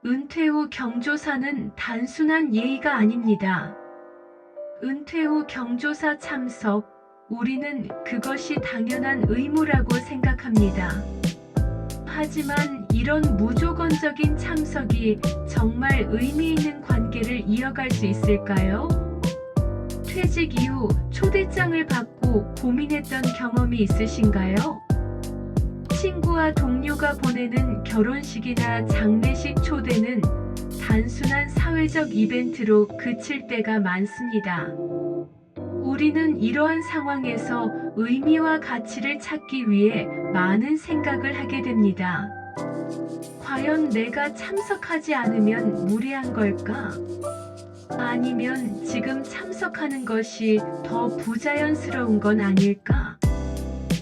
은퇴 후 경조사는 단순한 예의가 아닙니다. 은퇴 후 경조사 참석, 우리는 그것이 당연한 의무라고 생각합니다. 하지만 이런 무조건적인 참석이 정말 의미 있는 관계를 이어갈 수 있을까요? 퇴직 이후 초대장을 받고 고민했던 경험이 있으신가요? 친구와 동료가 보내는 결혼식이나 장례식 초대는 단순한 사회적 이벤트로 그칠 때가 많습니다. 우리는 이러한 상황에서 의미와 가치를 찾기 위해 많은 생각을 하게 됩니다. 과연 내가 참석하지 않으면 무례한 걸까? 아니면 지금 참석하는 것이 더 부자연스러운 건 아닐까?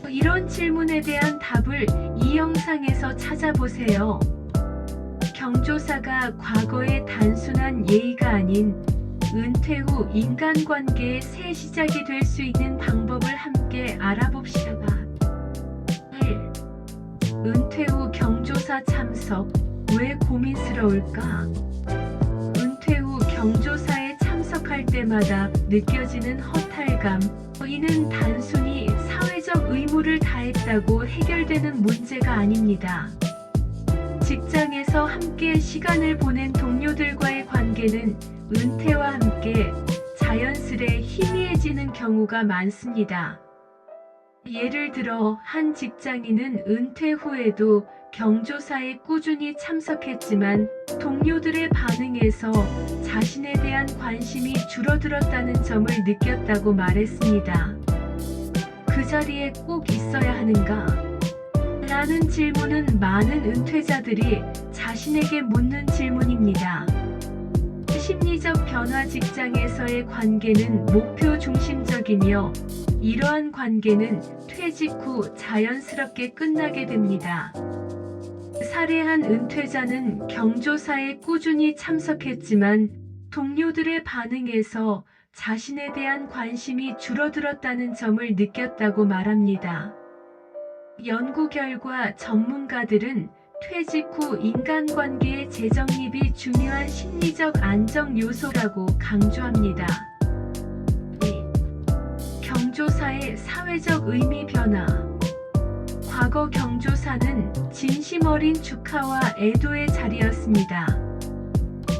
이런 질문에 대한 답을 이 영상에서 찾아보세요. 경조사가 과거의 단순한 예의가 아닌 은퇴 후 인간관계의 새 시작이 될 수 있는 방법을 함께 알아봅시다. 1. 은퇴 후 경조사 참석, 왜 고민스러울까? 은퇴 후 경조사에 참석할 때마다 느껴지는 허탈감, 이는 단순히 사회적 의무를 다했다고 해결되는 문제가 아닙니다. 직장에서 함께 시간을 보낸 동료들과의 관계는 은퇴와 함께 자연스레 희미해지는 경우가 많습니다. 예를 들어 한 직장인은 은퇴 후에도 경조사에 꾸준히 참석했지만 동료들의 반응에서 자신에 대한 관심이 줄어들었다는 점을 느꼈다고 말했습니다. 그 자리에 꼭 있어야 하는가? 라는 질문은 많은 은퇴자들이 자신에게 묻는 질문입니다. 심리적 변화, 직장에서의 관계는 목표 중심적이며 이러한 관계는 퇴직 후 자연스럽게 끝나게 됩니다. 사례한 은퇴자는 경조사에 꾸준히 참석했지만 동료들의 반응에서 자신에 대한 관심이 줄어들었다는 점을 느꼈다고 말합니다. 연구 결과 전문가들은 퇴직 후 인간관계의 재정립이 중요한 심리적 안정 요소라고 강조합니다. 2. 경조사의 사회적 의미 변화. 과거 경조사는 진심 어린 축하와 애도의 자리였습니다.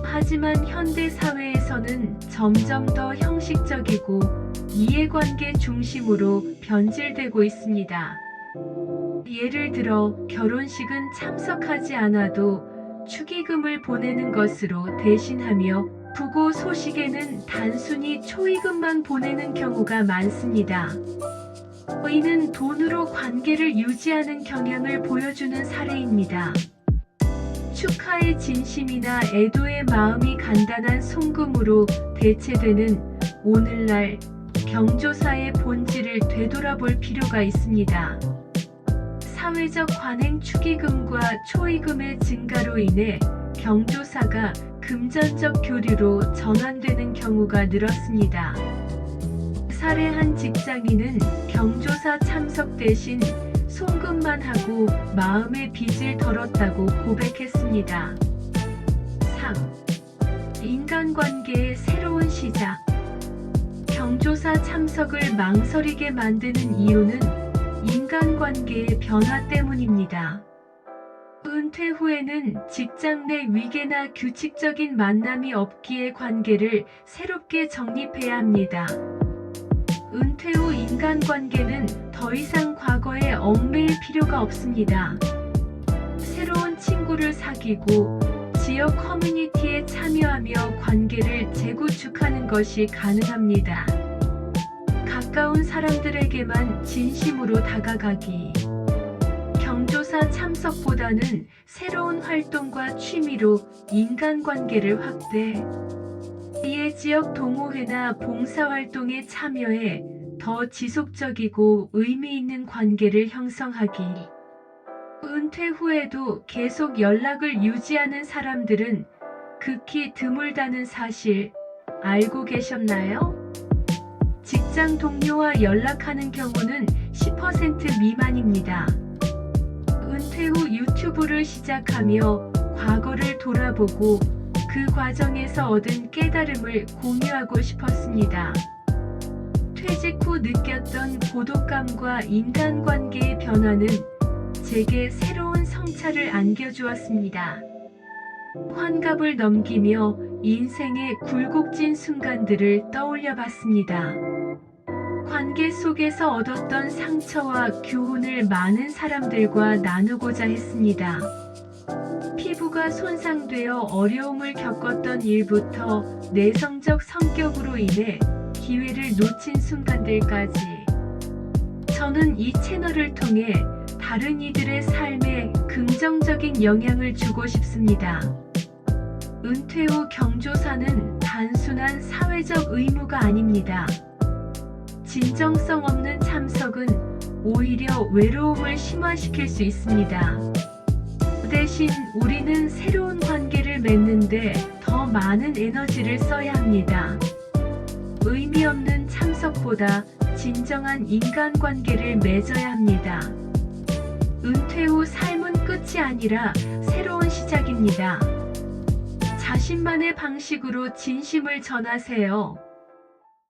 하지만 현대 사회에서는 점점 더 형식적이고 이해관계 중심으로 변질되고 있습니다. 예를 들어 결혼식은 참석하지 않아도 축의금을 보내는 것으로 대신하며 부고 소식에는 단순히 초의금만 보내는 경우가 많습니다. 이는 돈으로 관계를 유지하는 경향을 보여주는 사례입니다. 축하의 진심이나 애도의 마음이 간단한 송금으로 대체되는 오늘날 경조사의 본질을 되돌아볼 필요가 있습니다. 사회적 관행, 축의금과 초의금의 증가로 인해 경조사가 금전적 교류로 전환되는 경우가 늘었습니다. 사례 한 직장인은 경조사 참석 대신 송금만 하고 마음의 빚을 덜었다고 고백했습니다. 3. 인간관계의 새로운 시작. 경조사 참석을 망설이게 만드는 이유는 인간관계의 변화 때문입니다. 은퇴 후에는 직장 내 위계나 규칙적인 만남이 없기에 관계를 새롭게 정립해야 합니다. 은퇴 후 인간관계는 더 이상 과거에 얽매일 필요가 없습니다. 새로운 친구를 사귀고 지역 커뮤니티에 참여하며 관계를 재구축하는 것이 가능합니다. 가까운 사람들에게만 진심으로 다가가기. 경조사 참석보다는 새로운 활동과 취미로 인간관계를 확대. 이에 지역 동호회나 봉사활동에 참여해 더 지속적이고 의미 있는 관계를 형성하기. 은퇴 후에도 계속 연락을 유지하는 사람들은 극히 드물다는 사실 알고 계셨나요? 직장 동료와 연락하는 경우는 10% 미만입니다. 은퇴 후 유튜브를 시작하며 과거를 돌아보고 그 과정에서 얻은 깨달음을 공유하고 싶었습니다. 퇴직 후 느꼈던 고독감과 인간관계의 변화는 제게 새로운 성찰을 안겨주었습니다. 환갑을 넘기며 인생의 굴곡진 순간들을 떠올려 봤습니다. 관계 속에서 얻었던 상처와 교훈을 많은 사람들과 나누고자 했습니다. 피부가 손상되어 어려움을 겪었던 일부터 내성적 성격으로 인해 기회를 놓친 순간들까지 저는 이 채널을 통해 다른 이들의 삶에 긍정적인 영향을 주고 싶습니다. 은퇴 후 경조사는 단순한 사회적 의무가 아닙니다. 진정성 없는 참석은 오히려 외로움을 심화시킬 수 있습니다. 대신 우리는 새로운 관계를 맺는데 더 많은 에너지를 써야 합니다. 의미 없는 참석보다 진정한 인간관계를 맺어야 합니다. 은퇴 후 삶은 끝이 아니라 새로운 시작입니다. 자신만의 방식으로 진심을 전하세요.